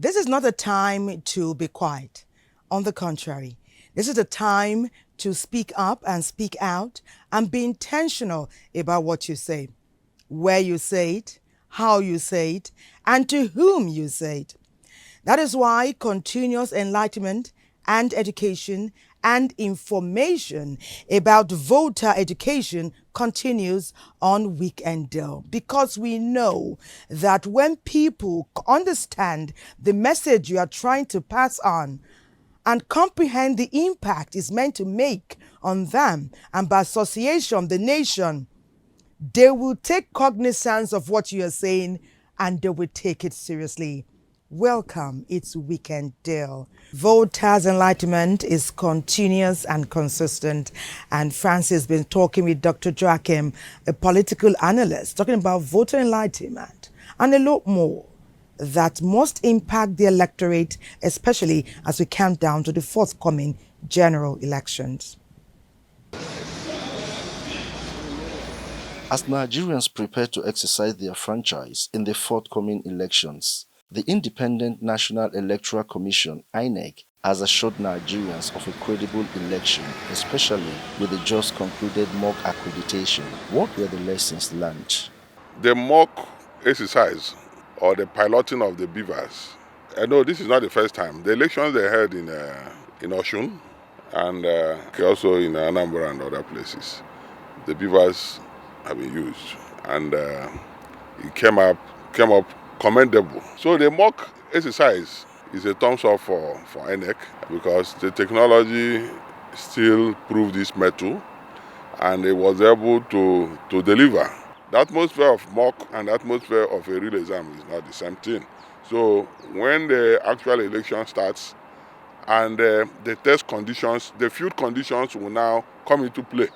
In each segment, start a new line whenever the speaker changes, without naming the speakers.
This is not a time to be quiet. On the contrary, this is a time to speak up and speak out and be intentional about what you say, where you say it, how you say it, and to whom you say it. That is why continuous enlightenment and education and information about voter education continues on Weekend Deal, because we know that when people understand the message you are trying to pass on and comprehend the impact it's meant to make on them and by association the nation, they will take cognizance of what you are saying and they will take it seriously. Welcome, it's Weekend Deal. Voters' enlightenment is continuous and consistent. And Francis has been talking with Dr. Joachim, a political analyst, talking about voter enlightenment and a lot more that must impact the electorate, especially as we count down to the forthcoming general elections.
As Nigerians prepare to exercise their franchise in the forthcoming elections, the Independent National Electoral Commission, INEC, has assured Nigerians of a credible election, especially with the just concluded mock accreditation. What were the lessons learned?
The mock exercise or the piloting of the beavers. I know this is not the first time. The elections they held in Osun and also in Anambra and other places, the beavers have been used, and it came up commendable. So the mock exercise is a thumbs up for ENEC, because the technology still proved its mettle and it was able to deliver. The atmosphere of mock and the atmosphere of a real exam is not the same thing. So when the actual election starts and the test conditions, the field conditions will now come into play.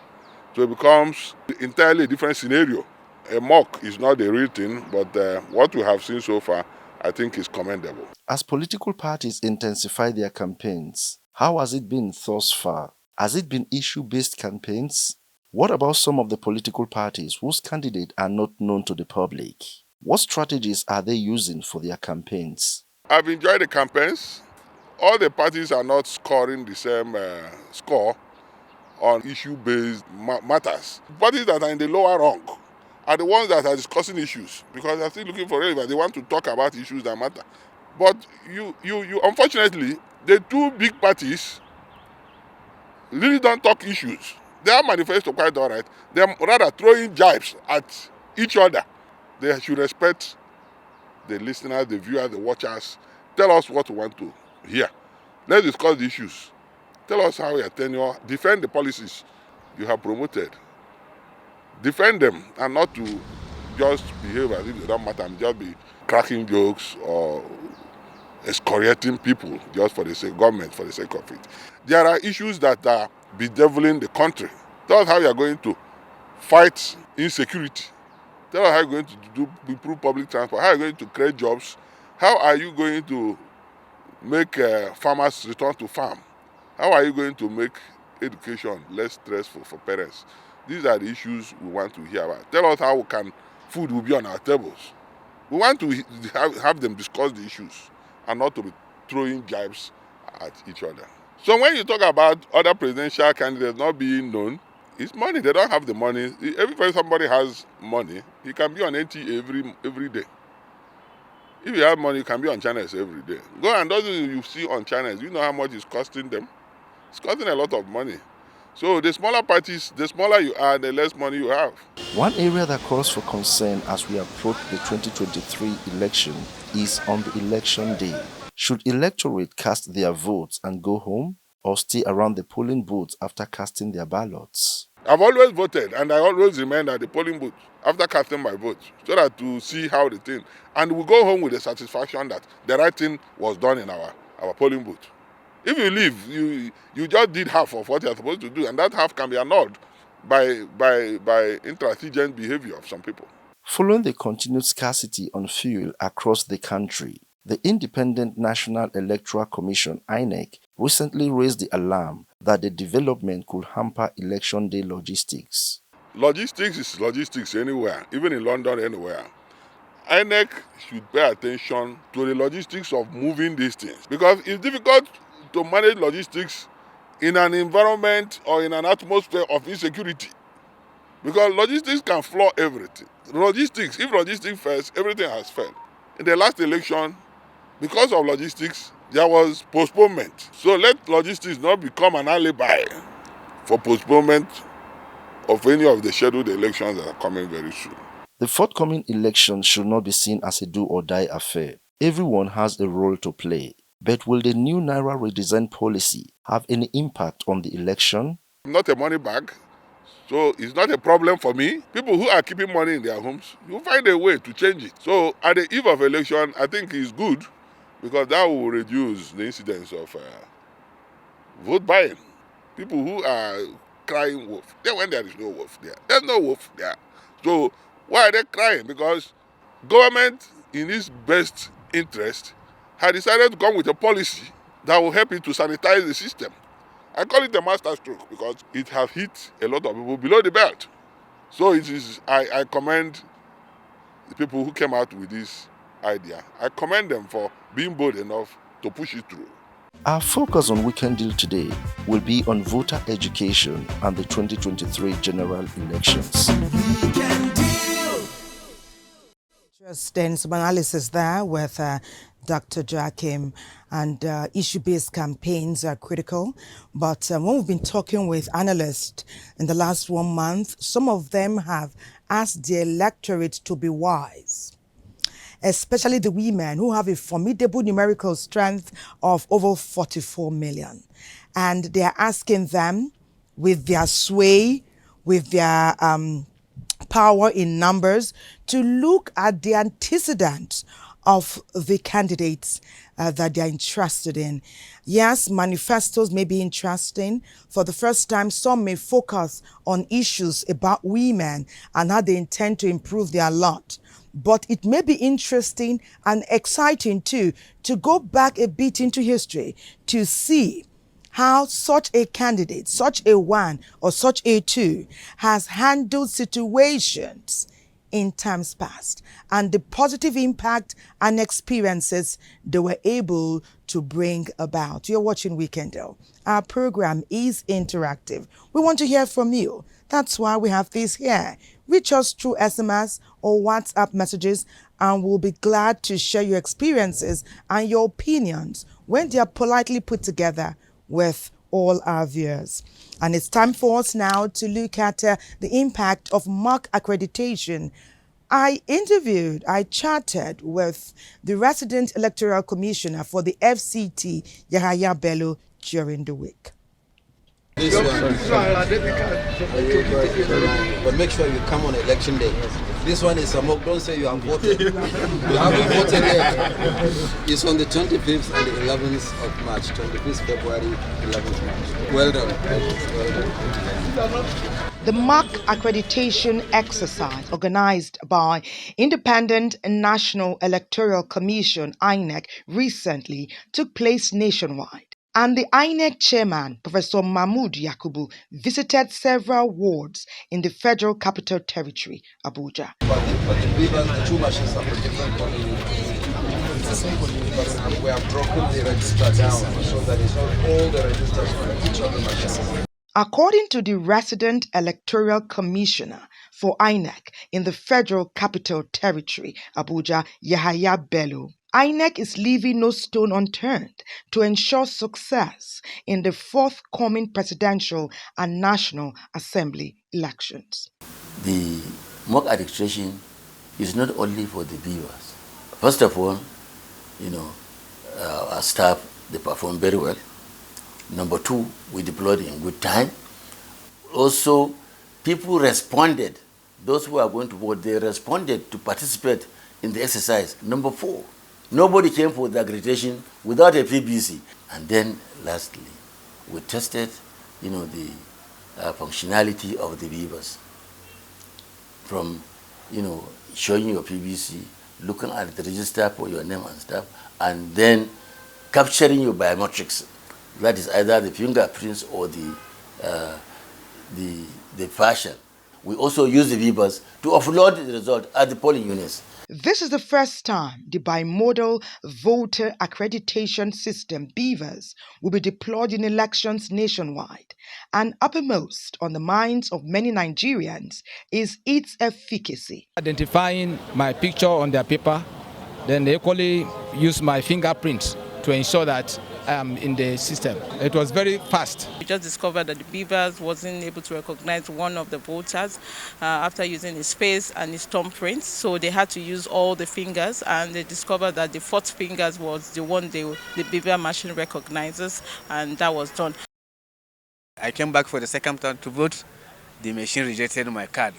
So it becomes entirely a different scenario. A mock is not the real thing, but what we have seen so far, I think, is commendable.
As political parties intensify their campaigns, how has it been thus far? Has it been issue-based campaigns? What about some of the political parties whose candidates are not known to the public? What strategies are they using for their campaigns?
I've enjoyed the campaigns. All the parties are not scoring the same score on issue-based matters. Parties that are in the lower rung are the ones that are discussing issues, because they're still looking for relevance. They want to talk about issues that matter. But you unfortunately, the two big parties really don't talk issues. Their manifesto quite all right. They're rather throwing jibes at each other. They should respect the listeners, the viewers, the watchers. Tell us what we want to hear. Let's discuss the issues. Tell us how your tenure, defend the policies you have promoted. Defend them, and not to just behave as if they don't matter and just be cracking jokes or excoriating people just for the sake of government, for the sake of it. There are issues that are bedeviling the country. Tell us how you are going to fight insecurity. Tell us how you are going to improve public transport. How are you going to create jobs? How are you going to make farmers return to farm? How are you going to make education less stressful for parents? These are the issues we want to hear about. Tell us how food will be on our tables. We want to have them discuss the issues and not to be throwing jibes at each other. So when you talk about other presidential candidates not being known, it's money. They don't have the money. Every time somebody has money, he can be on NTA every day. If you have money, you can be on channels every day. Go and those you see on channels, you know how much it's costing them? It's costing a lot of money. So the smaller parties, the smaller you are, the less money you have.
One area that calls for concern as we approach the 2023 election is on the election day. Should electorate cast their votes and go home, or stay around the polling booths after casting their ballots?
I've always voted, and I always remain at the polling booth after casting my vote, so that to see how the thing, and we go home with the satisfaction that the right thing was done in our polling booth. If you leave, you just did half of what you're supposed to do, and that half can be annulled by intransigent behavior of some people.
Following the continued scarcity on fuel across the country, the Independent National Electoral Commission (INEC) recently raised the alarm that the development could hamper election day logistics.
Logistics is logistics anywhere, even in London, anywhere. INEC should pay attention to the logistics of moving these things, because it's difficult to manage logistics in an environment or in an atmosphere of insecurity, because logistics can floor everything. If logistics fails, everything has failed. In the last election, because of logistics, there was postponement. So let logistics not become an alibi for postponement of any of the scheduled elections that are coming very soon.
The forthcoming election should not be seen as a do-or-die affair. Everyone has a role to play. But will the new Naira redesign policy have any impact on the election?
Not a money bag, so it's not a problem for me. People who are keeping money in their homes, you find a way to change it. So at the eve of election, I think it's good, because that will reduce the incidence of vote buying. People who are crying wolf, then when there is no wolf there, there's no wolf there. So why are they crying? Because government, in its best interest, had decided to come with a policy that will help it to sanitize the system. I call it a master stroke because it has hit a lot of people below the belt. So I commend the people who came out with this idea. I commend them for being bold enough to push it through.
Our focus on Weekend Deal today will be on voter education and the 2023 general elections.
Interesting, some analysis there with Dr. Joachim, and issue-based campaigns are critical. But when we've been talking with analysts in the last 1 month, some of them have asked the electorate to be wise, especially the women who have a formidable numerical strength of over 44 million. And they are asking them, with their sway, with their power in numbers, to look at the antecedents of the candidates that they're interested in. Yes, manifestos may be interesting. For the first time, some may focus on issues about women and how they intend to improve their lot. But it may be interesting and exciting too to go back a bit into history to see how such a candidate, such a one or such a two, has handled situations in times past and the positive impact and experiences they were able to bring about. You're watching Weekend Deal. Our program is interactive. We want to hear from you. That's why we have this here. Reach us through SMS or WhatsApp messages, and we'll be glad to share your experiences and your opinions when they are politely put together with all our viewers. And it's time for us now to look at the impact of mock accreditation. I chatted with the resident electoral commissioner for the FCT, Yahaya Bello, during the week.
This one. But make sure you come on election day. This one is a mock. Don't say you have voted. You haven't voted yet. It's on the 25th and the 11th of March. 25th February, 11th March. Well done.
The mock accreditation exercise organized by Independent National Electoral Commission, INEC, recently took place nationwide. And the INEC chairman, Professor Mahmood Yakubu, visited several wards in the Federal Capital Territory, Abuja.
But the two machines are different. We have broken the register down so that it's not all the registers for each of the machines.
According to the resident electoral commissioner for INEC in the Federal Capital Territory, Abuja, Yahaya Bello, INEC is leaving no stone unturned to ensure success in the forthcoming presidential and National Assembly elections.
The mock registration is not only for the viewers. First of all, our staff, they performed very well. Number two, we deployed in good time. Also, people responded. Those who are going to vote, they responded to participate in the exercise. Number four, nobody came for the accreditation without a PBC. And then, lastly, we tested, the functionality of the viewers. From, showing your PBC, looking at the register for your name and stuff, and then capturing your biometrics. That is either the fingerprints or the facial. We also use the beavers to offload the result at the polling units.
This is the first time the Bimodal Voter Accreditation System, BVAS, will be deployed in elections nationwide. And uppermost on the minds of many Nigerians is its efficacy.
Identifying my picture on their paper, then they equally use my fingerprints to ensure that I'm in the system. It was very fast.
We just discovered that the beavers wasn't able to recognize one of the voters after using his face and his thumbprints, so they had to use all the fingers, and they discovered that the fourth fingers was the one the beaver machine recognizes, and that was done.
I came back for the second time to vote. The machine rejected my card.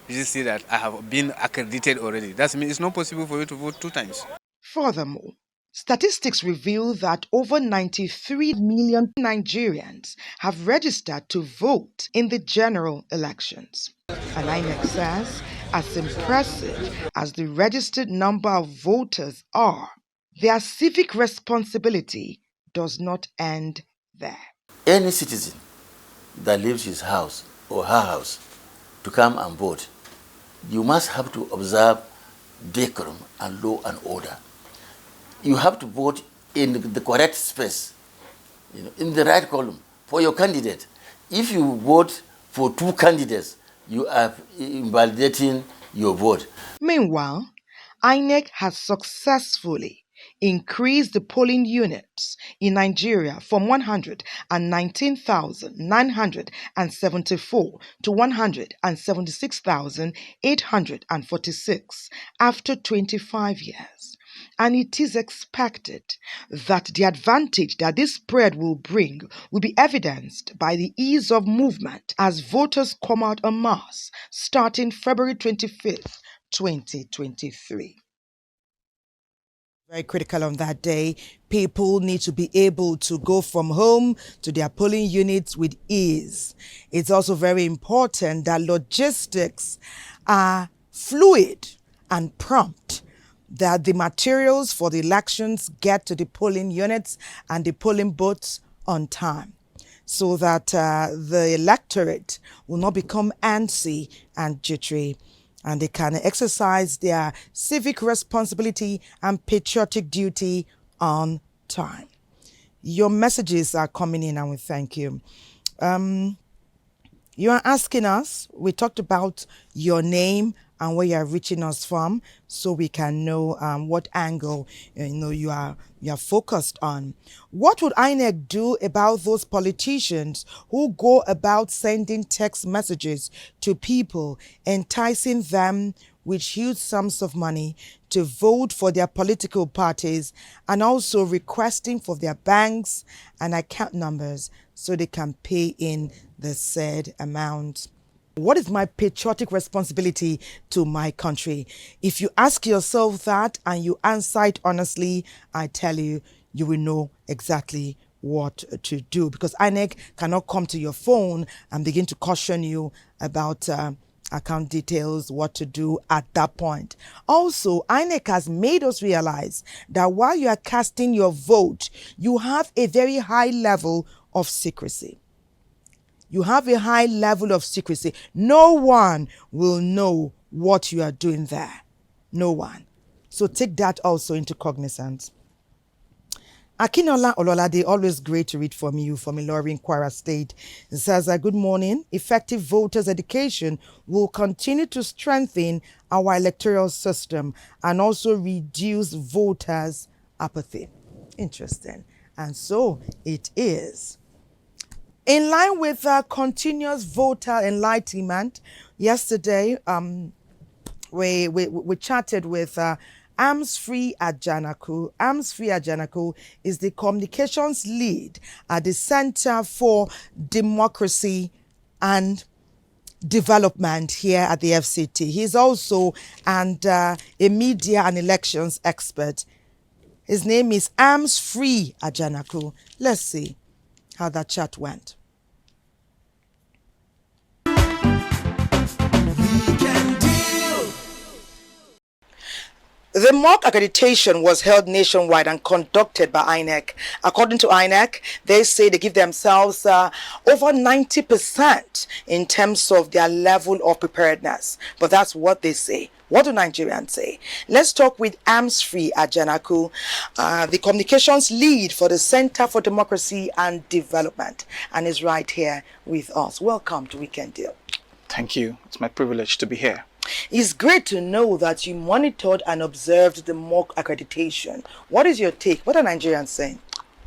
You see that I have been accredited already. That means it's not possible for you to vote 2 times.
Furthermore, statistics reveal that over 93 million Nigerians have registered to vote in the general elections. And INEC says, as impressive as the registered number of voters are, their civic responsibility does not end there.
Any citizen that leaves his house or her house to come and vote, you must have to observe decorum and law and order. You have to vote in the correct space, in the right column for your candidate. If you vote for 2 candidates, you are invalidating your vote.
Meanwhile, INEC has successfully increased the polling units in Nigeria from 119,974 to 176,846 after 25 years. And it is expected that the advantage that this spread will bring will be evidenced by the ease of movement as voters come out en masse starting February 25th, 2023. Very critical on that day. People need to be able to go from home to their polling units with ease. It's also very important that logistics are fluid and prompt, that the materials for the elections get to the polling units and the polling booths on time, so that the electorate will not become antsy and jittery, and they can exercise their civic responsibility and patriotic duty on time. Your messages are coming in and we thank you. You are asking us, we talked about your name and where you are reaching us from, so we can know what angle you are focused on. What would INEC do about those politicians who go about sending text messages to people, enticing them with huge sums of money to vote for their political parties, and also requesting for their banks and account numbers so they can pay in the said amount? What is my patriotic responsibility to my country? If you ask yourself that and you answer it honestly, I tell you, you will know exactly what to do, because INEC cannot come to your phone and begin to caution you about account details, what to do at that point. Also, INEC has made us realize that while you are casting your vote, you have a very high level of secrecy. You have a high level of secrecy. No one will know what you are doing there. No one. So take that also into cognizance. Akinola Ololade, always great to read from you from Ilorin, Kwara State. It says, good morning. Effective voters' education will continue to strengthen our electoral system and also reduce voters' apathy. Interesting. And so it is. In line with continuous voter enlightenment, yesterday we chatted with Arms-Free Ajanaku. Arms-Free Ajanaku is the communications lead at the Center for Democracy and Development here at the FCT. He's also a media and elections expert. His name is Arms-Free Ajanaku. Let's see how that chat went. The mock accreditation was held nationwide and conducted by INEC. According to INEC, they say they give themselves over 90% in terms of their level of preparedness. But that's what they say. What do Nigerians say? Let's talk with Arms-Free Ajanaku, the communications lead for the Center for Democracy and Development, and is right here with us. Welcome to Weekend Deal.
Thank you. It's my privilege to be here.
It's great to know that you monitored and observed the mock accreditation. What is your take? What are Nigerians saying?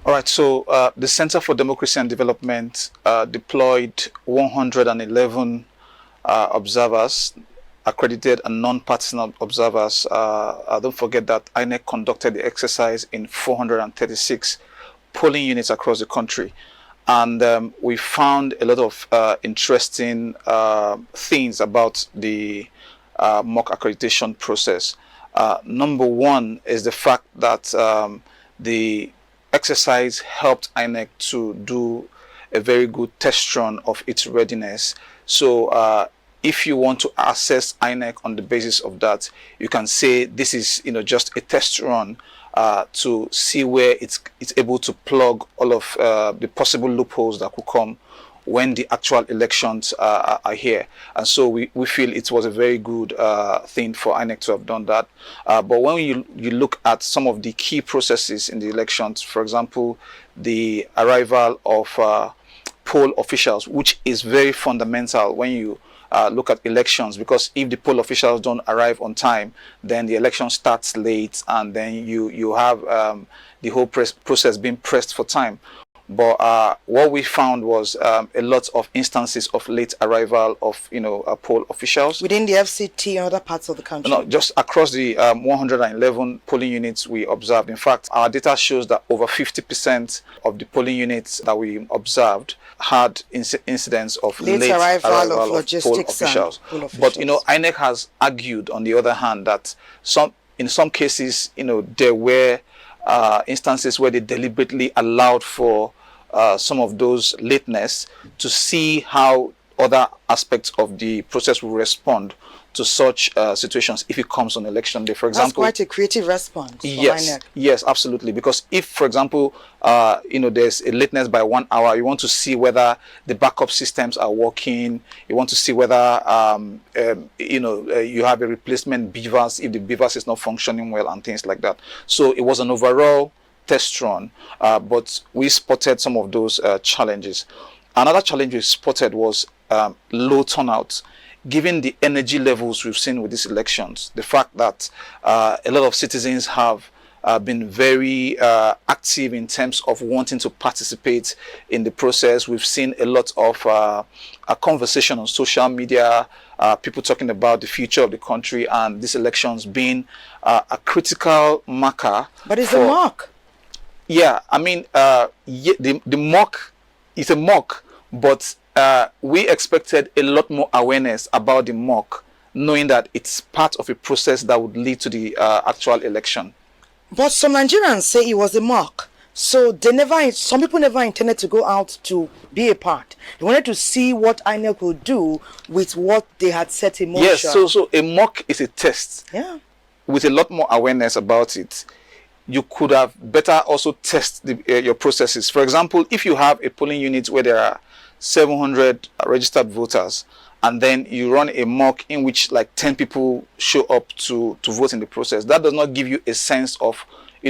All right, so the Center for Democracy and Development deployed 111 observers, accredited and non-partisan observers. Don't forget that INEC conducted the exercise in 436 polling units across the country. And we found a lot of interesting things about the mock accreditation process. Number one is the fact that the exercise helped INEC to do a very good test run of its readiness. So if you want to assess INEC on the basis of that, you can say this is just a test run to see where it's able to plug all of the possible loopholes that could come when the actual elections are here. And so we feel it was a very good thing for INEC to have done that. But when you look at some of the key processes in the elections, for example, the arrival of poll officials, which is very fundamental when you look at elections, because if the poll officials don't arrive on time, then the election starts late, and then you have the whole process being pressed for time. But what we found was a lot of instances of late arrival of poll officials
within the FCT and other parts of the country.
No, just across the 111 polling units we observed. In fact, our data shows that over 50% of the polling units that we observed had incidents of late arrival of poll officials. But INEC has argued, on the other hand, that in some cases, there were instances where they deliberately allowed for some of those lateness to see how other aspects of the process will respond to such situations if it comes on election day. For example,
that's quite a creative response.
Yes, absolutely. Because if, for example, there's a lateness by 1 hour, you want to see whether the backup systems are working. You want to see whether you have a replacement BVAS if the BVAS is not functioning well and things like that. So it was an overall test run, but we spotted some of those challenges. Another challenge we spotted was low turnout. Given the energy levels we've seen with these elections, the fact that a lot of citizens have been very active in terms of wanting to participate in the process. We've seen a lot of a conversation on social media, people talking about the future of the country, and these elections being a critical marker.
But it's a mock.
Yeah, I mean, the mock is a mock, but we expected a lot more awareness about the mock, knowing that it's part of a process that would lead to the actual election.
But some Nigerians say it was a mock. So some people never intended to go out to be a part. They wanted to see what INEC would do with what they had set in motion.
Yes, so a mock is a test.
Yeah.
With a lot more awareness about it, you could have better also test your processes. For example, if you have a polling unit where there are 700 registered voters, and then you run a mock in which like 10 people show up to vote in the process, that does not give you a sense of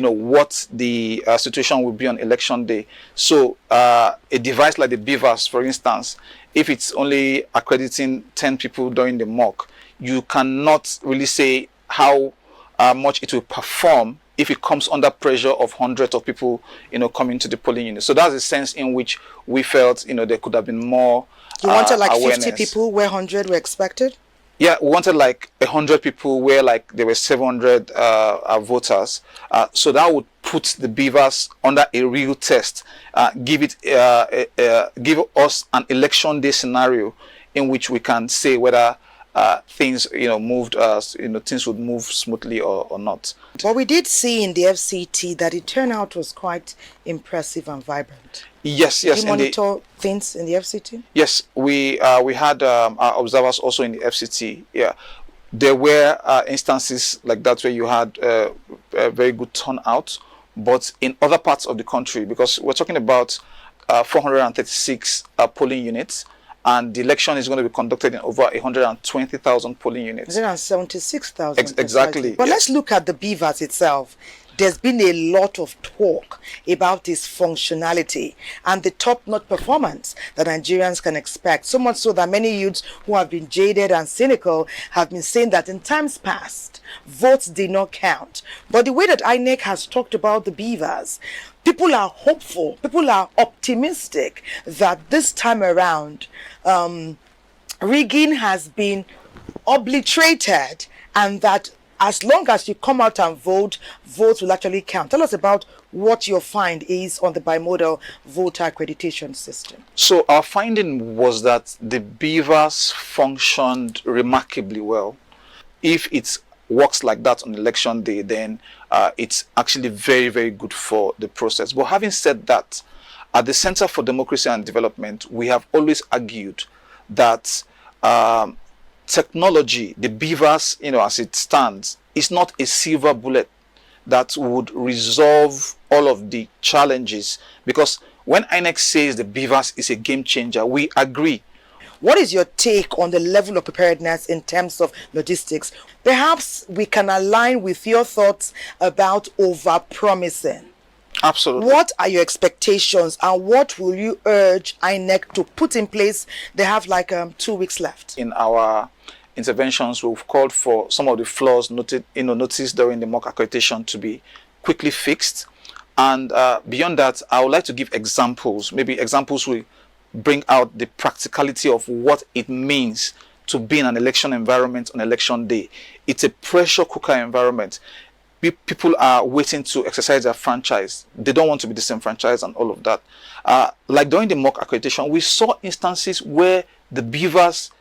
what the situation will be on election day. So a device like the beavers, for instance, if it's only accrediting 10 people during the mock, you cannot really say how much it will perform if it comes under pressure of hundreds of people, coming to the polling unit. So that's the sense in which we felt, there could have been more
You wanted like
awareness.
50 people where 100 were expected?
Yeah, we wanted like 100 people where like there were 700 voters. So that would put the beavers under a real test, give us an election day scenario in which we can say whether things moved things would move smoothly or not.
But we did see in the FCT that the turnout was quite impressive and vibrant.
Yes.
Did you monitor things in the FCT?
Yes, we had our observers also in the FCT. Yeah, there were instances like that where you had a very good turnout, but in other parts of the country, because we're talking about 436 polling units, and the election is going to be conducted in over 120,000 polling units.
176,000.
Exactly.
But let's look at the beavers itself. There's been a lot of talk about its functionality and the top-notch performance that Nigerians can expect. So much so that many youths who have been jaded and cynical have been saying that in times past, votes did not count. But the way that INEC has talked about the beavers, people are hopeful, people are optimistic that this time around, rigging has been obliterated and that as long as you come out and vote, votes will actually count. Tell us about what your find is on the Bimodal voter accreditation system. So
our finding was that the beavers functioned remarkably well. If it works like that on election day, then it's actually very, very good for the process. But having said that, at the Center for Democracy and Development, we have always argued that technology, the beavers, as it stands, is not a silver bullet that would resolve all of the challenges. Because when INEC says the beavers is a game changer, we agree. What is your take on the level of preparedness in terms of logistics? Perhaps we can align with your thoughts about over-promising. Absolutely. What are your expectations and what will you urge INEC to put in place? They have like 2 weeks left. In our interventions, we've called for some of the flaws noticed during the mock accreditation to be quickly fixed. And beyond that, I would like to give examples. Maybe examples will bring out the practicality of what it means to be in an election environment on election day. It's a pressure cooker environment. People are waiting to exercise their franchise. They don't want to be disenfranchised and all of that. Like during the mock accreditation, we saw instances where the beavers,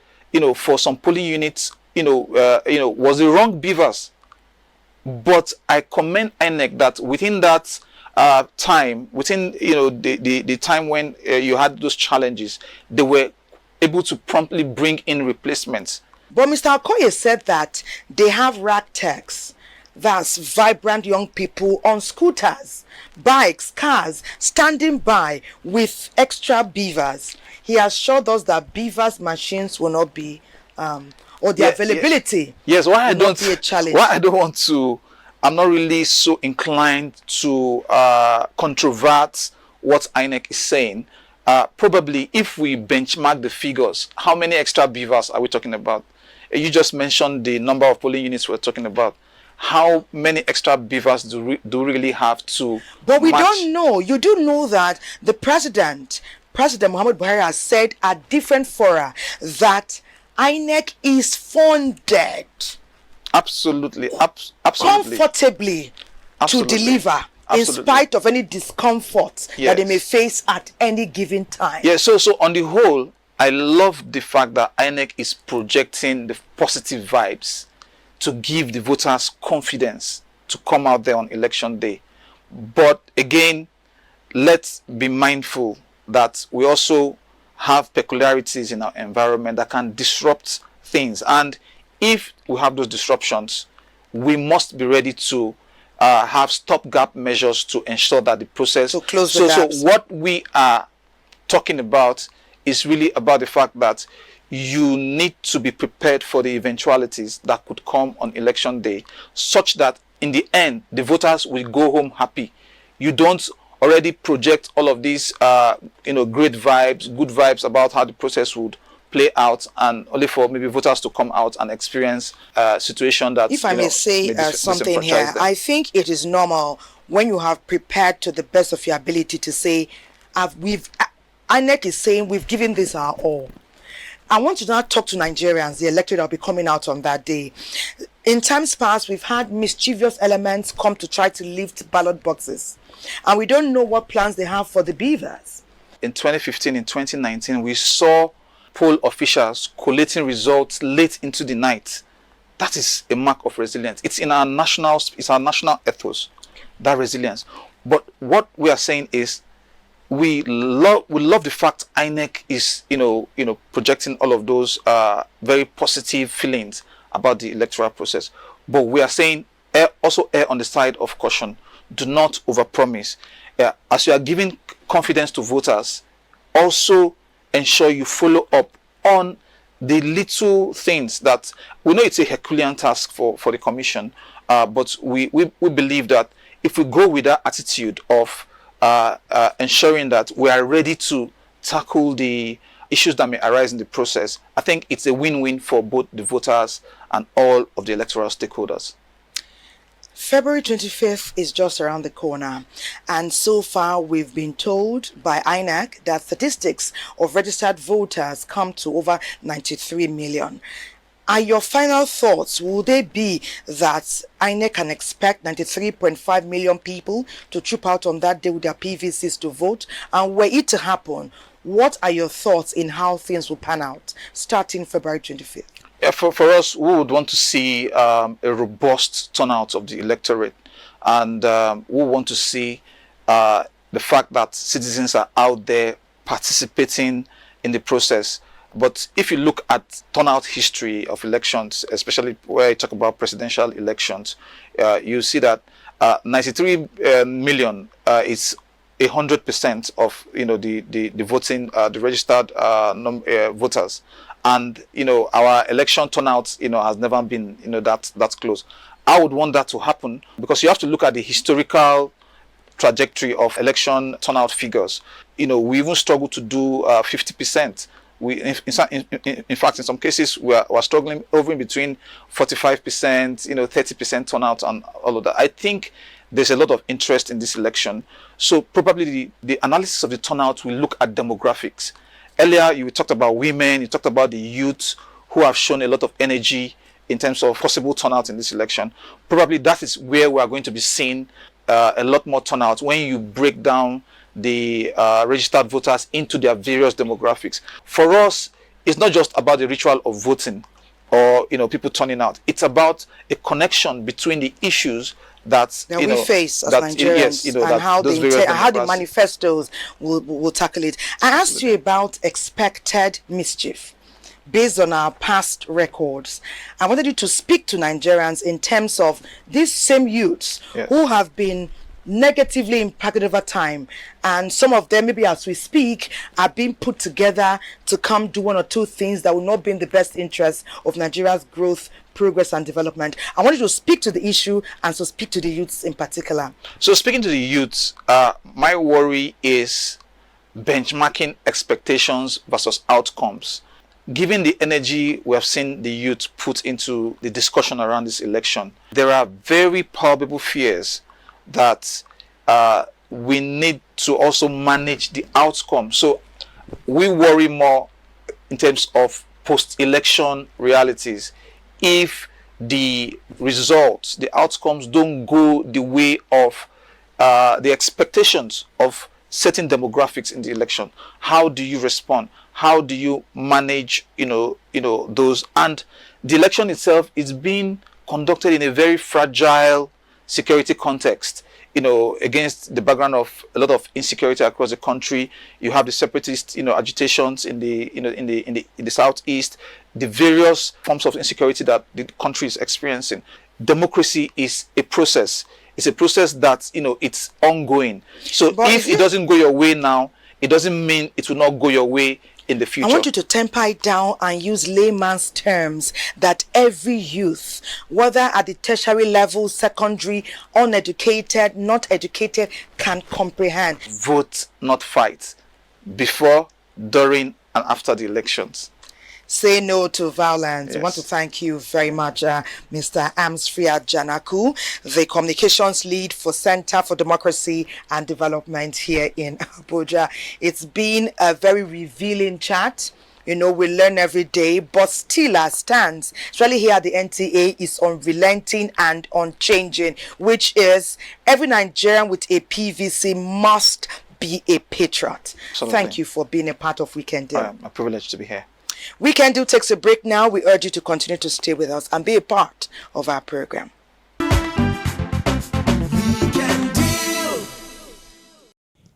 for some polling units, was the wrong beavers. But I commend INEC that within that time, within the time when you had those challenges, they were able to promptly bring in replacements. But Mr. Okoye said that they have ragtags. That's vibrant young people on scooters, bikes, cars, standing by with extra beavers. He assured us that beavers machines will not be, or the availability will not be a challenge. Why I don't want to, I'm not really so inclined to controvert what INEC is saying. Probably if we benchmark the figures, how many extra beavers are we talking about? You just mentioned the number of polling units we're talking about. How many extra beavers do we really have to But we don't know. You do know that the President Muhammad Buhari has said at different fora that INEC is funded absolutely comfortably to deliver in spite of any discomfort that they may face at any given time. Yeah, so on the whole, I love the fact that INEC is projecting the positive vibes to give the voters confidence to come out there on election day. But again, let's be mindful that we also have peculiarities in our environment that can disrupt things. And if we have those disruptions, we must be ready to have stopgap measures to ensure that the process... So close the gaps. So what we are talking about is really about the fact that you need to be prepared for the eventualities that could come on election day, such that in the end, the voters will go home happy. You don't already project all of these, great vibes, good vibes about how the process would play out, and only for maybe voters to come out and experience a situation that,
if I may say something here,
them.
I think it is normal when you have prepared to the best of your ability to say, INEC is saying we've given this our all. I want to now talk to Nigerians, the electorate that will be coming out on that day. In times past, we've had mischievous elements come to try to lift ballot boxes, and we don't know what plans they have for the beavers.
In 2015, in 2019, we saw poll officials collating results late into the night. That is a mark of resilience. It's our national ethos, that resilience. But what we are saying is, we love the fact INEC is projecting all of those very positive feelings about the electoral process. But we are saying also err on the side of caution. Do not overpromise. As you are giving confidence to voters, also ensure you follow up on the little things that we know it's a Herculean task for the commission, but we believe that if we go with that attitude of ensuring that we are ready to tackle the issues that may arise in the process, I think it's a win-win for both the voters and all of the electoral stakeholders.
February 25th is just around the corner, and so far we've been told by INEC that statistics of registered voters come to over 93 million. Are your final thoughts, will they be that INEC can expect 93.5 million people to troop out on that day with their PVCs to vote? And were it to happen, what are your thoughts in how things will pan out starting February 25th?
Yeah, for us, we would want to see a robust turnout of the electorate, and we want to see the fact that citizens are out there participating in the process. But if you look at turnout history of elections, especially where you talk about presidential elections, you see that 93 million is 100% of the voting, the registered voters. And our election turnout has never been that close. I would want that to happen, because you have to look at the historical trajectory of election turnout figures. We even struggle to do 50%. In fact, in some cases, we're struggling over in between 45%, 30% turnout and all of that. I think there's a lot of interest in this election. So probably the analysis of the turnout will look at demographics. Earlier, you talked about women, you talked about the youth who have shown a lot of energy in terms of possible turnout in this election. Probably that is where we are going to be seeing a lot more turnout when you break down the registered voters into their various demographics. For us, it's not just about the ritual of voting or people turning out. It's about a connection between the issues that
we face as Nigerians, and how the manifestos will tackle it. I asked you about expected mischief based on our past records. I wanted you to speak to Nigerians in terms of these same youths who have been negatively impacted over time, and some of them, maybe as we speak, are being put together to come do one or two things that will not be in the best interest of Nigeria's growth, progress and development. I wanted to speak to the issue and to speak to the youths in particular.
So speaking to the youths, my worry is benchmarking expectations versus outcomes. Given the energy we have seen the youth put into the discussion around this election, there are very palpable fears that we need to also manage the outcome. So we worry more in terms of post-election realities. If the results, the outcomes don't go the way of the expectations of certain demographics in the election, how do you respond? How do you manage, those? And the election itself is being conducted in a very fragile security context, against the background of a lot of insecurity across the country. You have the separatist, agitations in the southeast, the various forms of insecurity that the country is experiencing. Democracy is a process. It's a process that, it's ongoing. So if it doesn't go your way now, it doesn't mean it will not go your way in the future.
I want you to temper it down and use layman's terms that every youth, whether at the tertiary level, secondary, uneducated, not educated, can comprehend.
Vote, not fight, before, during, and after the elections.
Say no to violence.
Yes.
I want to thank you very much, Mr. Amsfria Janaku, the communications lead for Center for Democracy and Development here in Abuja. It's been a very revealing chat. You know, we learn every day, but still our stance, especially here at the NTA, is unrelenting and unchanging, which is every Nigerian with a PVC must be a patriot.
Absolutely.
Thank you for being a part of Weekend Deal.
A privilege to be here.
Weekend Deal takes a break now. We urge you to continue to stay with us and be a part of our program.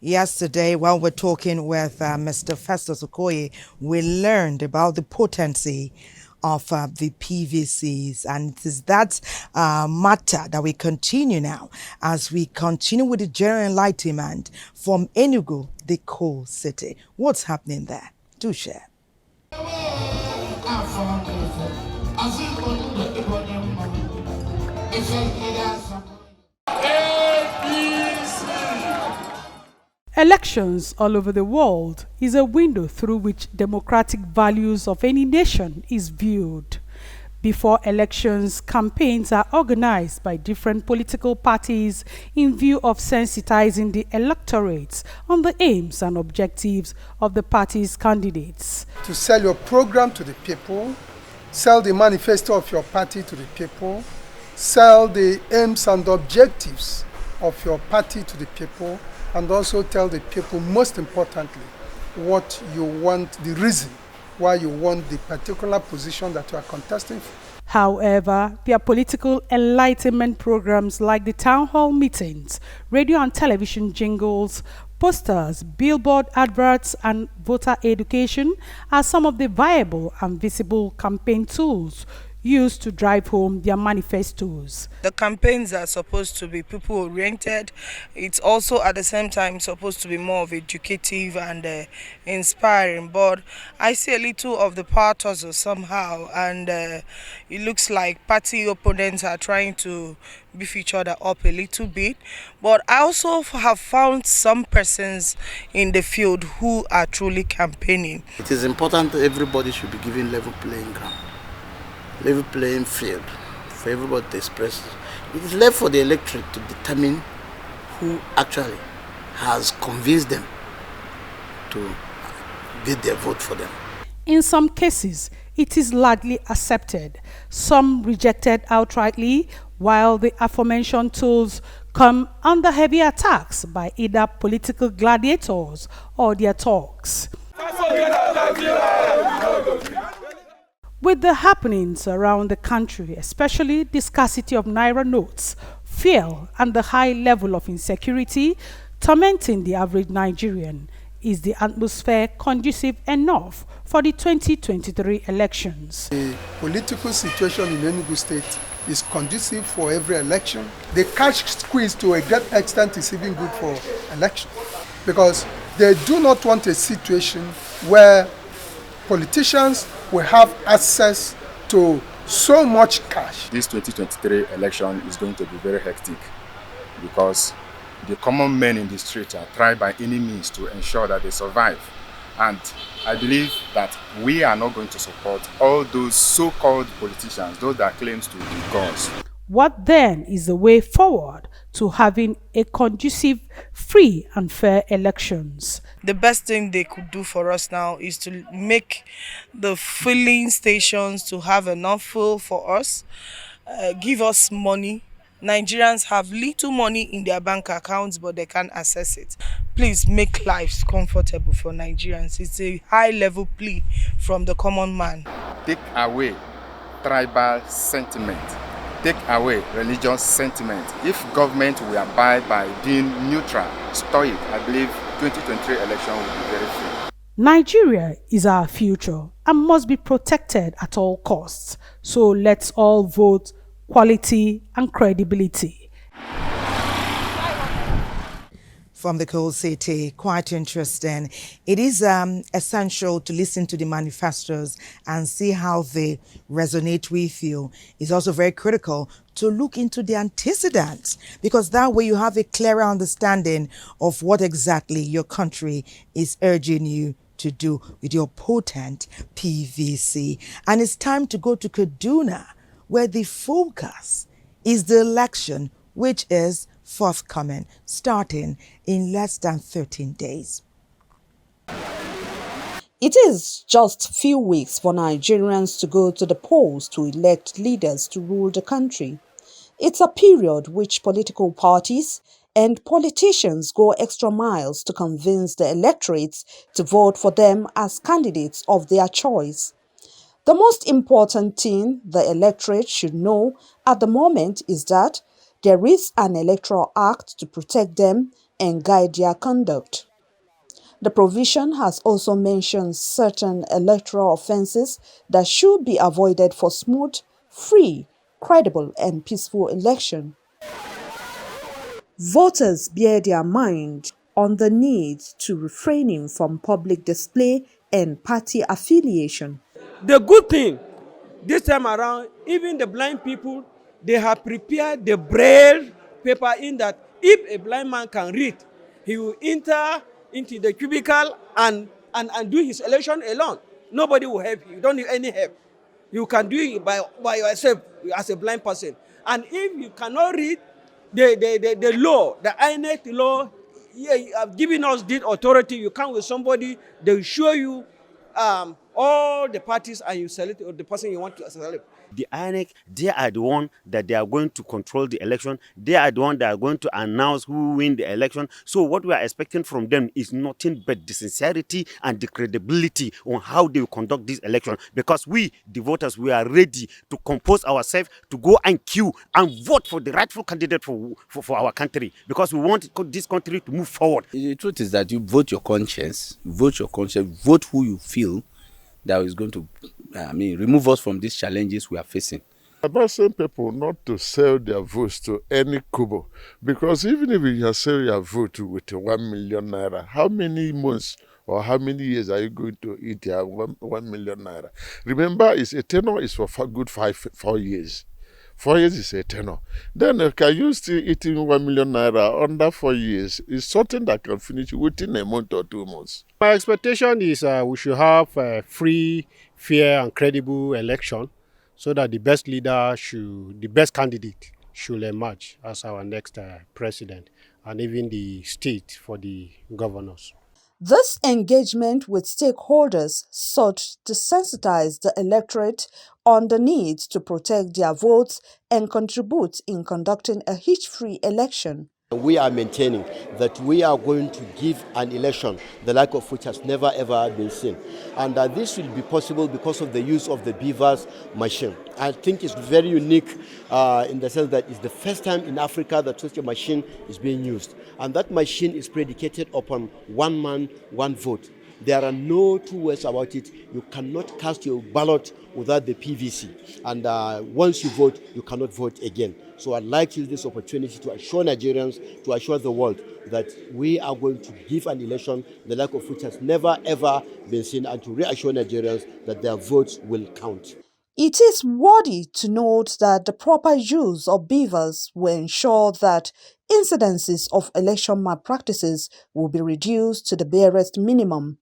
Yesterday, while we're talking with Mr. Festus Okoye, we learned about the potency of the PVCs, and it is that matter that we continue now as we continue with the general enlightenment from Enugu, the coal city. What's happening there? Do share.
Elections all over the world is a window through which democratic values of any nation is viewed. Before elections, campaigns are organized by different political parties in view of sensitizing the electorates on the aims and objectives of the party's candidates.
To sell your program to the people, sell the manifesto of your party to the people, sell the aims and objectives of your party to the people, and also tell the people, most importantly, what you want, the reason why you want the particular position that you are contesting for.
However, their political enlightenment programs like the town hall meetings, radio and television jingles, posters, billboard adverts, and voter education are some of the viable and visible campaign tools used to drive home their manifestos.
The campaigns are supposed to be people-oriented. It's also at the same time supposed to be more of educative and inspiring. But I see a little of the power tussle somehow, and it looks like party opponents are trying to beef each other up a little bit. But I also have found some persons in the field who are truly campaigning.
It is important that everybody should be given level playing ground, level playing field for everybody to express. It is left for the electorate to determine who actually has convinced them to get their vote for them.
In some cases, it is largely accepted, some rejected outrightly, while the aforementioned tools come under heavy attacks by either political gladiators or their talks. With the happenings around the country, especially the scarcity of naira notes, fear, and the high level of insecurity tormenting the average Nigerian, is the atmosphere conducive enough for the 2023 elections?
The political situation in Enugu State is conducive for every election. The cash squeeze to a great extent is even good for election, because they do not want a situation where politicians will have access to so much cash.
This 2023 election is going to be very hectic because the common men in the street are trying by any means to ensure that they survive. And I believe that we are not going to support all those so-called politicians, those that claim to be gods.
What then is the way forward to having a conducive, free and fair elections?
The best thing they could do for us now is to make the filling stations to have enough fuel for us, give us money. Nigerians have little money in their bank accounts, but they can't access it. Please make lives comfortable for Nigerians. It's a high-level plea from the common man.
Take away tribal sentiment. Take away religious sentiment. If government will abide by being neutral, stoic, I believe 2023 election will be very free.
Nigeria is our future and must be protected at all costs. So let's all vote quality and credibility.
from the coal city. Quite interesting. It is essential to listen to the manifestos and see how they resonate with you. It's also very critical to look into the antecedents, because that way you have a clearer understanding of what exactly your country is urging you to do with your potent PVC. And it's time to go to Kaduna, where the focus is the election, which is forthcoming, starting in less than 13 days.
It is just few weeks for Nigerians to go to the polls to elect leaders to rule the country. It's a period which political parties and politicians go extra miles to convince the electorates to vote for them as candidates of their choice. The most important thing the electorate should know at the moment is that there is an Electoral Act to protect them and guide their conduct. The provision has also mentioned certain electoral offences that should be avoided for smooth, free, credible and peaceful election. Voters bear their mind on the need to refraining from public display and party affiliation.
The good thing this time around, even the blind people, they have prepared the braille paper in that if a blind man can read, he will enter into the cubicle and do his election alone. Nobody will help you. You don't need any help. You can do it by yourself as a blind person. And if you cannot read, the law, the INEC law, you have given us this authority. You come with somebody, they will show you all the parties and you select the person you want to select.
The INEC, they are the one that they are going to control the election. They are the one that are going to announce who win the election. So what we are expecting from them is nothing but the sincerity and the credibility on how they will conduct this election. Because we, the voters, we are ready to compose ourselves to go and queue and vote for the rightful candidate for our country. Because we want this country to move forward.
The truth is that you vote your conscience, vote who you feel that is going to remove us from these challenges we are facing.
Advising people not to sell their votes to any kobo, because even if you sell your vote with 1 million naira, how many months or how many years are you going to eat your 1 million naira? Remember, a tenure is for good 4 years. 4 years is a tenure. Then can you still eating 1 million naira under 4 years? It's something that can finish within a month or 2 months.
My expectation is we should have a free, fair and credible election so that the best the best candidate should emerge as our next president and even the state for the governors.
This engagement with stakeholders sought to sensitize the electorate on the need to protect their votes and contribute in conducting a hitch-free election.
We are maintaining that we are going to give an election the like of which has never ever been seen. And this will be possible because of the use of the beavers machine. I think it's very unique in the sense that it's the first time in Africa that such a machine is being used. And that machine is predicated upon one man, one vote. There are no two ways about it. You cannot cast your ballot without the PVC. And once you vote, you cannot vote again. So I'd like to use this opportunity to assure Nigerians, to assure the world that we are going to give an election the like of which has never ever been seen, and to reassure Nigerians that their votes will count.
It is worthy to note that the proper use of beavers will ensure that incidences of election malpractices will be reduced to the barest minimum.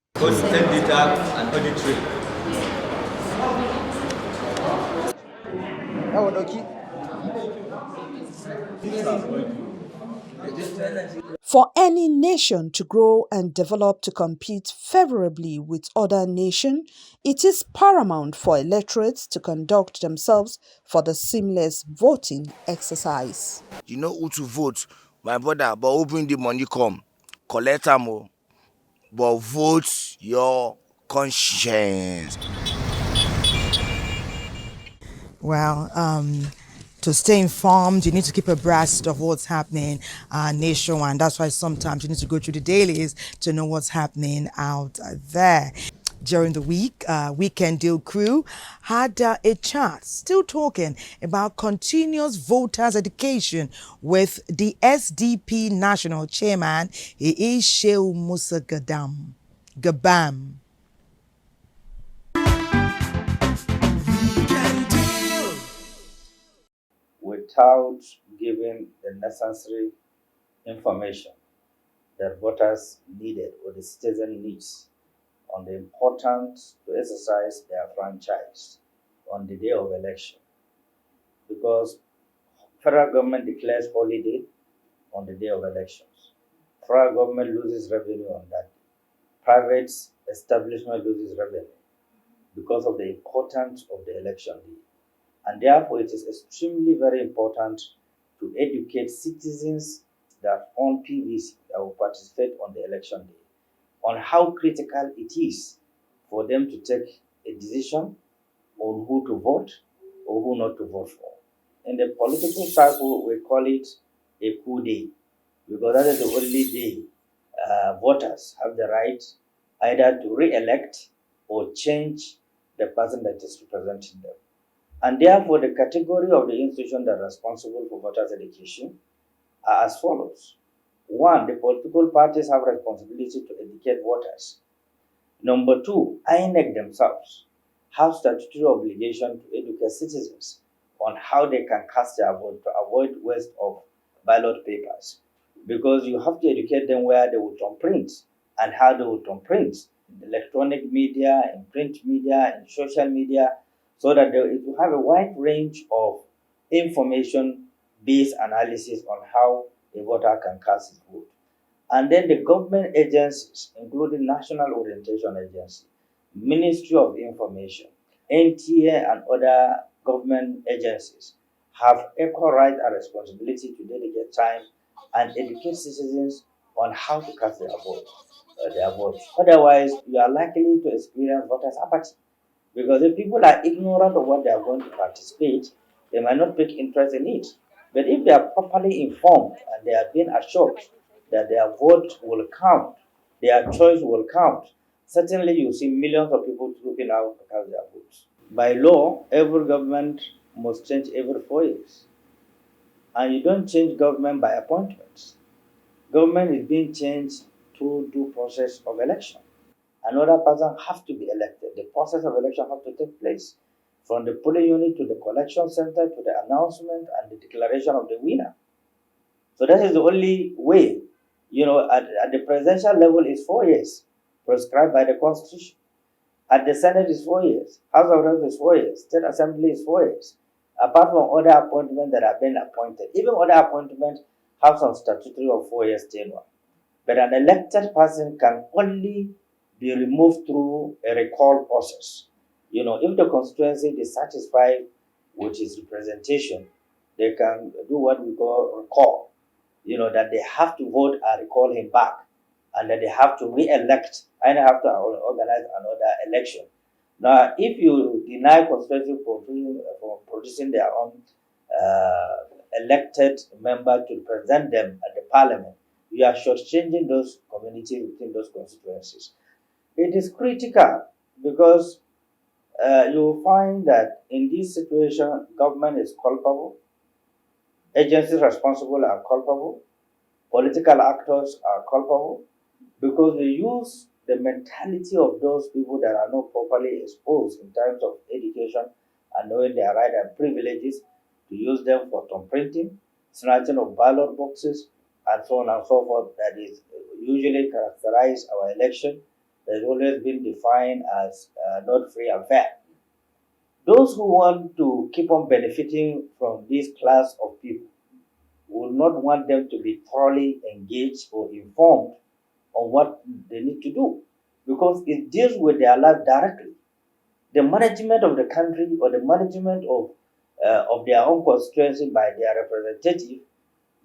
For any nation to grow and develop to compete favorably with other nations, it is paramount for electorates to conduct themselves for the seamless voting exercise.
You know who to vote, my brother, but open the money come, collect them, but vote your conscience.
Well, to stay informed, you need to keep abreast of what's happening nationwide. That's why sometimes you need to go through the dailies to know what's happening out there. During the week, Weekend Deal crew had a chat, still talking about continuous voters' education with the SDP National Chairman. He is Shehu Musa Gabam.
Without giving the necessary information that voters needed or the citizen needs on the importance to exercise their franchise on the day of election. Because federal government declares holiday on the day of elections. Federal government loses revenue on that day. Private establishment loses revenue because of the importance of the election day. And therefore, it is extremely very important to educate citizens that own PVC that will participate on the election day on how critical it is for them to take a decision on who to vote or who not to vote for. In the political circle, we call it a coup day, because that is the only day voters have the right either to re-elect or change the person that is representing them. And therefore, the category of the institution that are responsible for voters' education are as follows. One, the political parties have responsibility to educate voters. Number two, INEC themselves have statutory obligation to educate citizens on how they can cast their vote to avoid waste of ballot papers. Because you have to educate them where they will thumbprint and how they will thumbprint in electronic media, in print media, in social media, so that it will have a wide range of information-based analysis on how a voter can cast his vote. And then the government agencies, including National Orientation Agency, Ministry of Information, NTA, and other government agencies have equal right and responsibility to dedicate time and educate citizens on how to cast their votes. Otherwise, you are likely to experience voters' apathy. Because if people are ignorant of what they are going to participate, they might not take interest in it. But if they are properly informed and they are being assured that their vote will count, their choice will count, certainly you see millions of people looking out to cast their votes. By law, every government must change every 4 years. And you don't change government by appointments. Government is being changed through due process of election. Another person has to be elected. The process of election has to take place from the polling unit to the collection center to the announcement and the declaration of the winner. So that is the only way. At the presidential level is 4 years, prescribed by the Constitution. At the Senate is 4 years. House of Reps is 4 years. State Assembly is 4 years. Apart from other appointments that have been appointed. Even other appointments have some statutory of 4 years tenure. But an elected person can only be removed through a recall process. If the constituency is satisfied with its representation, they can do what we call recall. That they have to vote and recall him back, and that they have to re-elect and have to organize another election. Now, if you deny constituency from producing their own elected member to represent them at the parliament, you are shortchanging those communities within those constituencies. It is critical because you find that in this situation, government is culpable, agencies responsible are culpable, political actors are culpable, because they use the mentality of those people that are not properly exposed in terms of education and knowing their rights and privileges, to use them for thumbprinting, snatching of ballot boxes, and so on and so forth. That is usually characterize our election. Has always been defined as not free and fair. Those who want to keep on benefiting from this class of people will not want them to be thoroughly engaged or informed on what they need to do, because it deals with their life directly. The management of the country or the management of their own constituency by their representative,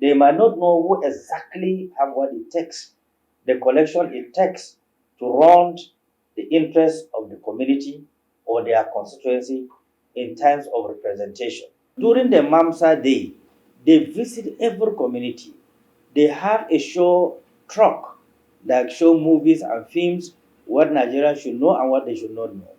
they might not know who exactly have what it takes, the collection it takes to run the interests of the community or their constituency in terms of representation. During the Mamsa Day, they visit every community. They have a show truck that show movies and films what Nigerians should know and what they should not know.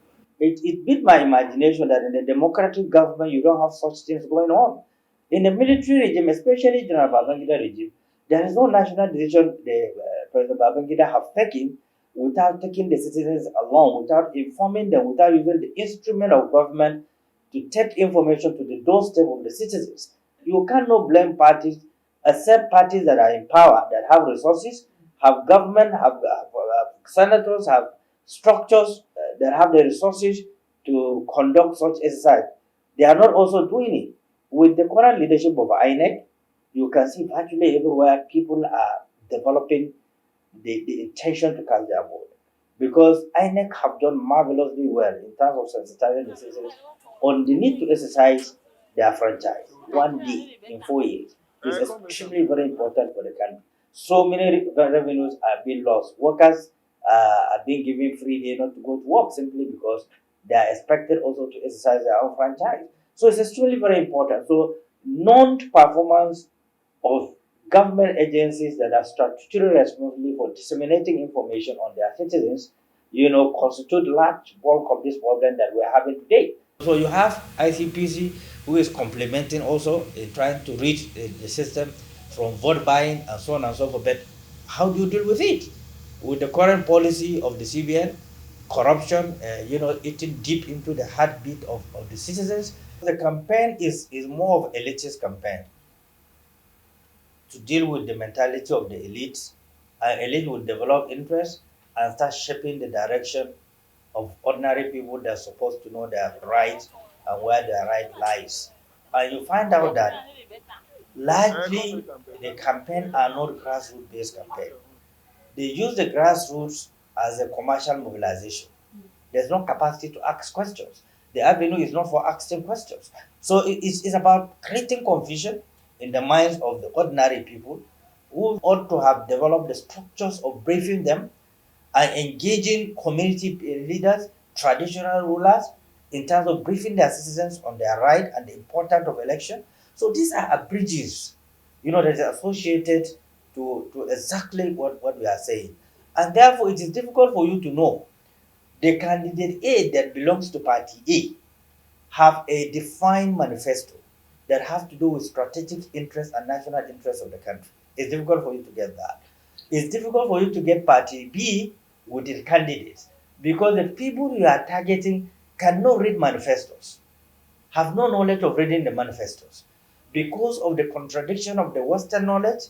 It beat my imagination that in a democratic government you don't have such things going on. In a military regime, especially General Babangida regime, there is no national decision the President Babangida have taken without taking the citizens along, without informing them, without using the instrument of government to take information to the doorstep of the citizens. You cannot blame parties except parties that are in power, that have resources, have government, have senators, have structures that have the resources to conduct such exercise. They are not also doing it. With the current leadership of INEC, you can see virtually everywhere people are developing the intention to cast their vote. Because INEC have done marvelously well in terms of sensitizing the citizens on the need to exercise their franchise. 1 day in 4 years is extremely very important for the country. So many revenues are being lost. Workers are being given free day not to go to work simply because they are expected also to exercise their own franchise. So it's extremely very important. So non-performance of government agencies that are statutorily responsible for disseminating information on their citizens, constitute large bulk of this problem that we're having today. So you have ICPC who is complementing also in trying to reach the system from vote buying and so on and so forth. But how do you deal with it? With the current policy of the CBN, corruption, eating deep into the heartbeat of the citizens. The campaign is more of elitist campaign to deal with the mentality of the elites. An elite will develop interest and start shaping the direction of ordinary people that are supposed to know their rights and where their right lies. And you find out that largely the campaign are not grassroots based campaign. They use the grassroots as a commercial mobilization. There's no capacity to ask questions. The avenue is not for asking questions. So it's about creating confusion in the minds of the ordinary people who ought to have developed the structures of briefing them and engaging community leaders, traditional rulers, in terms of briefing their citizens on their right and the importance of election. So these are bridges, that is associated to exactly what we are saying. And therefore, it is difficult for you to know the candidate A that belongs to party A have a defined manifesto that has to do with strategic interests and national interests of the country. It's difficult for you to get that. It's difficult for you to get party B with its candidates because the people you are targeting cannot read manifestos, have no knowledge of reading the manifestos because of the contradiction of the Western knowledge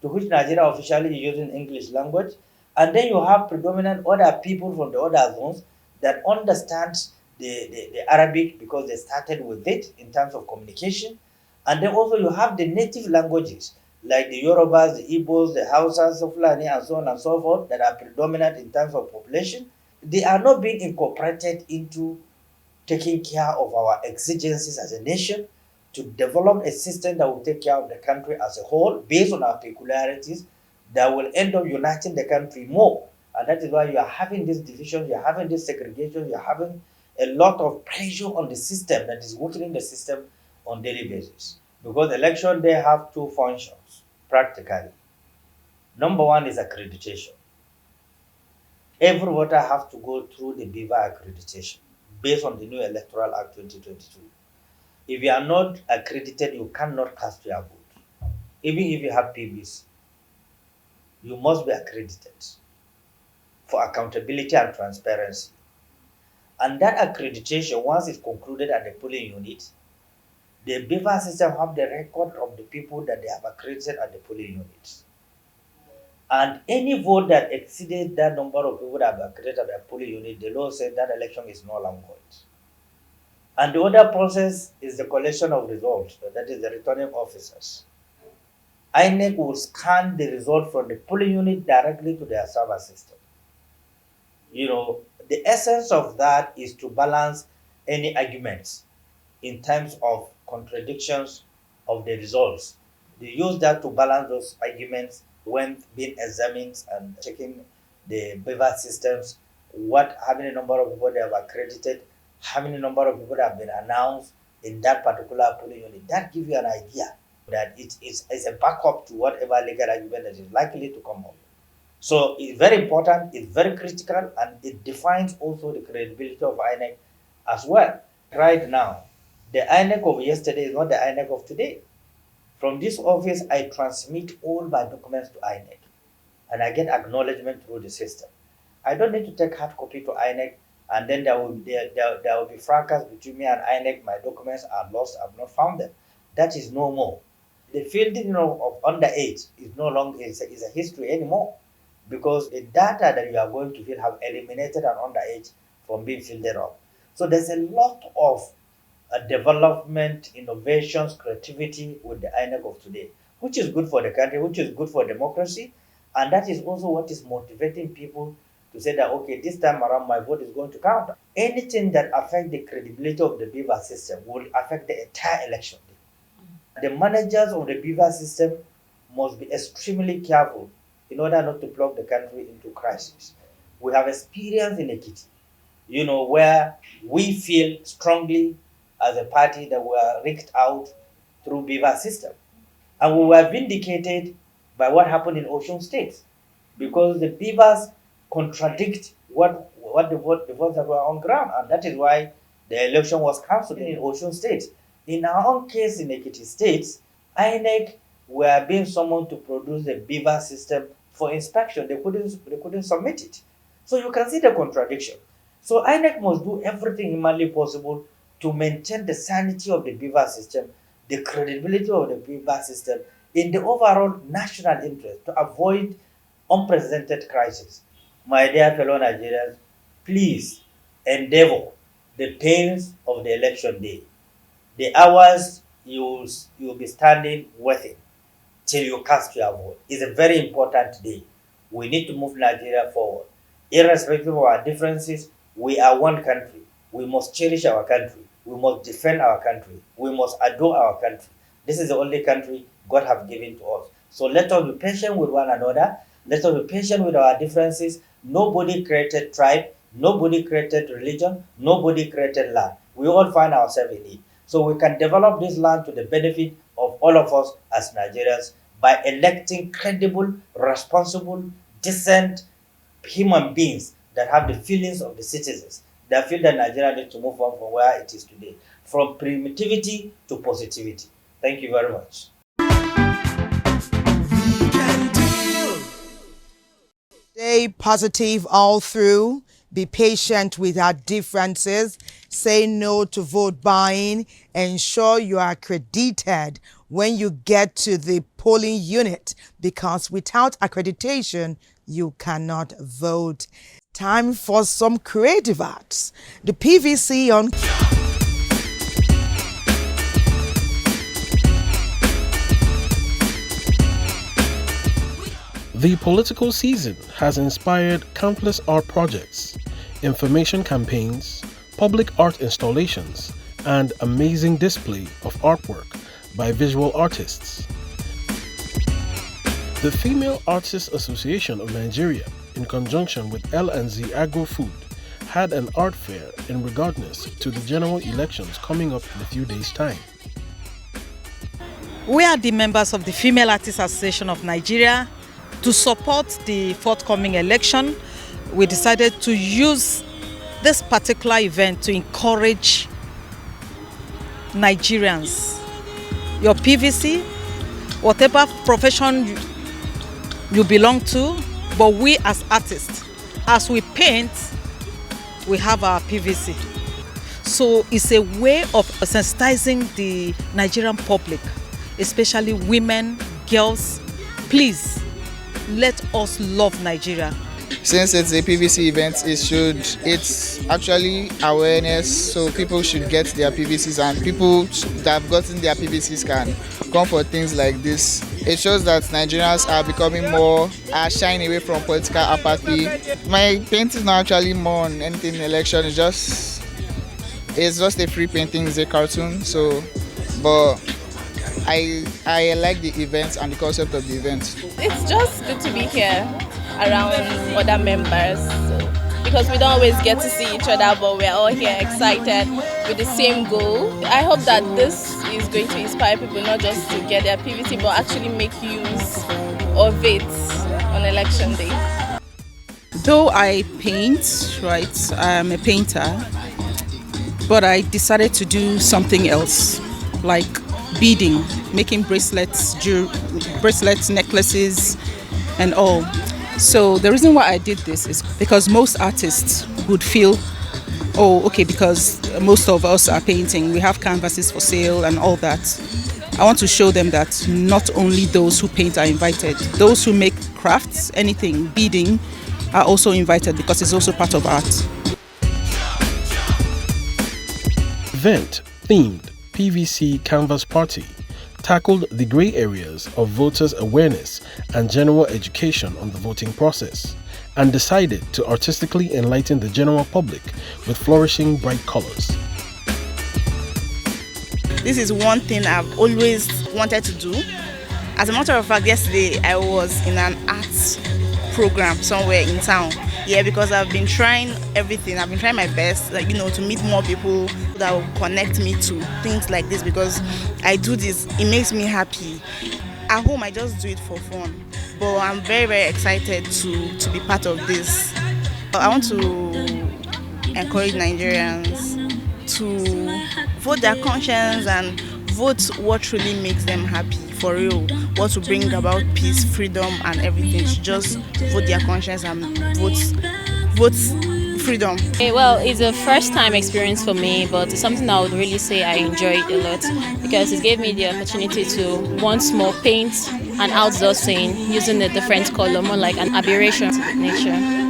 to which Nigeria officially is using English language. And then you have predominant other people from the other zones that understand the Arabic because they started with it in terms of communication. And then also you have the native languages like the Yorubas, the Igbos, the Hausas, the Fulani, and so on and so forth that are predominant in terms of population. They are not being incorporated into taking care of our exigencies as a nation, to develop a system that will take care of the country as a whole based on our peculiarities that will end up uniting the country more. And that is why you are having this division, you are having this segregation, you are having a lot of pressure on the system that is working in the system on daily basis. Because election they have two functions practically. Number one is accreditation. Every voter has to go through the BIVA accreditation based on the new Electoral Act 2022. If you are not accredited, you cannot cast your vote. Even if you have PVC, you must be accredited for accountability and transparency. And that accreditation, once it's concluded at the polling unit, the BIVA system have the record of the people that they have accredited at the polling units. And any vote that exceeded that number of people that have accredited at the polling unit, the law said that election is null and void. And the other process is the collection of results, that is the returning officers. INEC will scan the result from the polling unit directly to their server system. The essence of that is to balance any arguments in terms of contradictions of the results. They use that to balance those arguments when being examined and checking the BIVA systems, how many number of people they have accredited, how many number of people have been announced in that particular polling unit. That gives you an idea that it's a backup to whatever legal argument that is likely to come up. So it's very important, it's very critical, and it defines also the credibility of INEC as well. Right now, the INEC of yesterday is not the INEC of today. From this office, I transmit all my documents to INEC, and I get acknowledgement through the system. I don't need to take hard copy to INEC, and then there will be fracas between me and INEC. My documents are lost. I've not found them. That is no more. The fielding of underage is no longer is a history anymore, because the data that you are going to fill have eliminated an underage from being filled up. So there's a lot of development, innovations, creativity with the INEC of today, which is good for the country, which is good for democracy, and that is also what is motivating people to say that, okay, this time around my vote is going to count. Anything that affects the credibility of the BVAS system will affect the entire election day. The managers of the BVAS system must be extremely careful in order not to plug the country into crisis. We have experience in Ekiti, where we feel strongly as a party that we were rigged out through BVAS system. And we were vindicated by what happened in Osun State, because the BVAS contradict what the votes that were on ground, and that is why the election was cancelled in Osun State. In our own case in Ekiti State, INEC were being summoned to produce the BVAS system for inspection. They couldn't submit it. So you can see the contradiction. So INEC must do everything humanly possible to maintain the sanity of the BVAS system, the credibility of the BVAS system in the overall national interest, to avoid unprecedented crisis. My dear fellow Nigerians, please endeavor the pains of the election day. The hours you'll be standing waiting till you cast your vote is a very important day. We need to move Nigeria forward. Irrespective of our differences, we are one country. We must cherish our country. We must defend our country. We must adore our country. This is the only country God has given to us. So let us be patient with one another. Let us be patient with our differences. Nobody created tribe. Nobody created religion. Nobody created land. We all find ourselves in it. So we can develop this land to the benefit of all of us as Nigerians by electing credible, responsible, decent human beings that have the feelings of the citizens, that feel that Nigeria needs to move on from where it is today, from primitivity to positivity. Thank you very much.
Stay positive all through. Be patient with our differences. Say no to vote buying. Ensure you are accredited when you get to the polling unit, because without accreditation, you cannot vote. Time for some creative arts. The PVC on...
The political season has inspired countless art projects, information campaigns, public art installations, and amazing display of artwork by visual artists. The Female Artists Association of Nigeria, in conjunction with L&Z Agro-Food, had an art fair in regardless to the general elections coming up in a few days' time.
We are the members of the Female Artists Association of Nigeria. To support the forthcoming election, we decided to use this particular event to encourage Nigerians. Your PVC, whatever profession you belong to, but we as artists, as we paint, we have our PVC. So it's a way of sensitizing the Nigerian public, especially women, girls. Please, let us love Nigeria.
Since it's a PVC event, it's actually awareness, so people should get their PVCs, and people that have gotten their PVCs can come for things like this. It shows that Nigerians are becoming shying away from political apathy. My painting is not actually more on anything in election, it's just a free painting, it's a cartoon, but I like the event and the concept of the event.
It's just good to be here around other members, because we don't always get to see each other, but we're all here excited with the same goal. I hope that this is going to inspire people not just to get their PVC, but actually make use of it on on election day?
Though I paint, right, I'm a painter, but I decided to do something else, like beading, making bracelets, necklaces, and all. So the reason why I did this is because most artists would feel, oh, okay, because most of us are painting, we have canvases for sale and all that. I want to show them that not only those who paint are invited, those who make crafts, anything, beading, are also invited because it's also part of art.
Event themed PVC Canvas Party tackled the grey areas of voters' awareness and general education on the voting process, and decided to artistically enlighten the general public with flourishing bright colors.
This is one thing I've always wanted to do. As a matter of fact, yesterday I was in an arts program somewhere in town. Yeah, because I've been trying everything. I've been trying my best, like, to meet more people that will connect me to things like this, because I do this, it makes me happy. At home, I just do it for fun. But I'm very, very excited to be part of this. I want to encourage Nigerians to vote their conscience and vote what really makes them happy, for real. What will bring about peace, freedom, and everything. To just vote their conscience and vote freedom.
Well, it's a first-time experience for me, but it's something I would really say I enjoyed a lot, because it gave me the opportunity to once more paint an outdoor scene using a different color, more like an aberration to nature.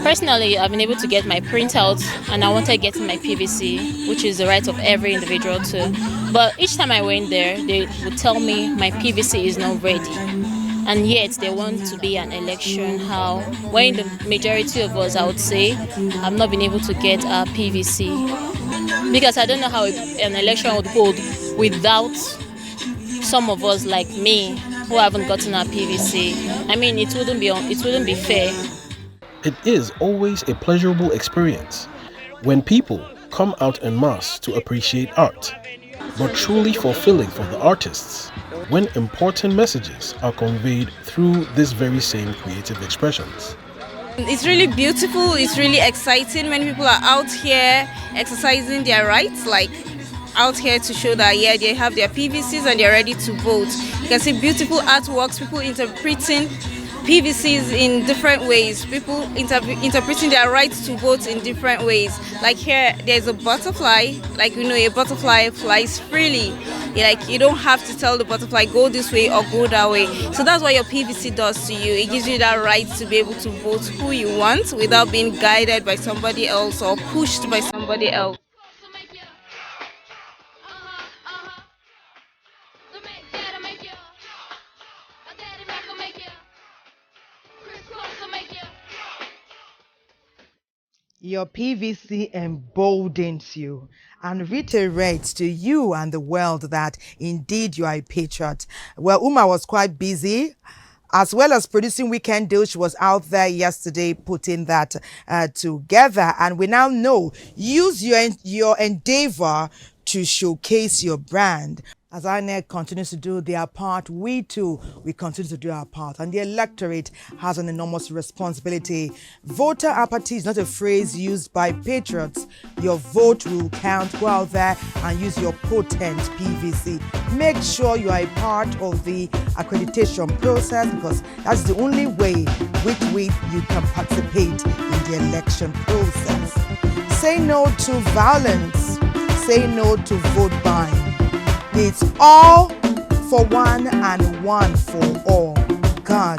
Personally, I've been able to get my printout, and I wanted getting my PVC, which is the right of every individual to. But each time I went there, they would tell me my PVC is not ready. And yet they want to be an election. How? When the majority of us, I would say, have not been able to get our PVC. Because I don't know how an election would hold without some of us like me who haven't gotten our PVC. I mean, it wouldn't be fair.
It is always a pleasurable experience when people come out en masse to appreciate art, but truly fulfilling for the artists when important messages are conveyed through these very same creative expressions.
It's really beautiful, it's really exciting when people are out here exercising their rights, like out here to show that, yeah, they have their PVCs and they're ready to vote. You can see beautiful artworks, people interpreting PVCs in different ways, people interpreting their rights to vote in different ways. Like here, there's a butterfly, like a butterfly flies freely. Like you don't have to tell the butterfly go this way or go that way. So that's what your PVC does to you. It gives you that right to be able to vote who you want without being guided by somebody else or pushed by somebody else.
Your PVC emboldens you and reiterates to you and the world that indeed you are a patriot. Well, Uma was quite busy. As well as producing Weekend Deal, she was out there yesterday putting that together. And we now know, use your endeavor to showcase your brand. As INEC continues to do their part, we too, we continue to do our part. And the electorate has an enormous responsibility. Voter apathy is not a phrase used by patriots. Your vote will count. Go out there and use your potent PVC. Make sure you are a part of the accreditation process, because that's the only way with which you can participate in the election process. Say no to violence. Say no to vote buying. It's all for one and one for all. God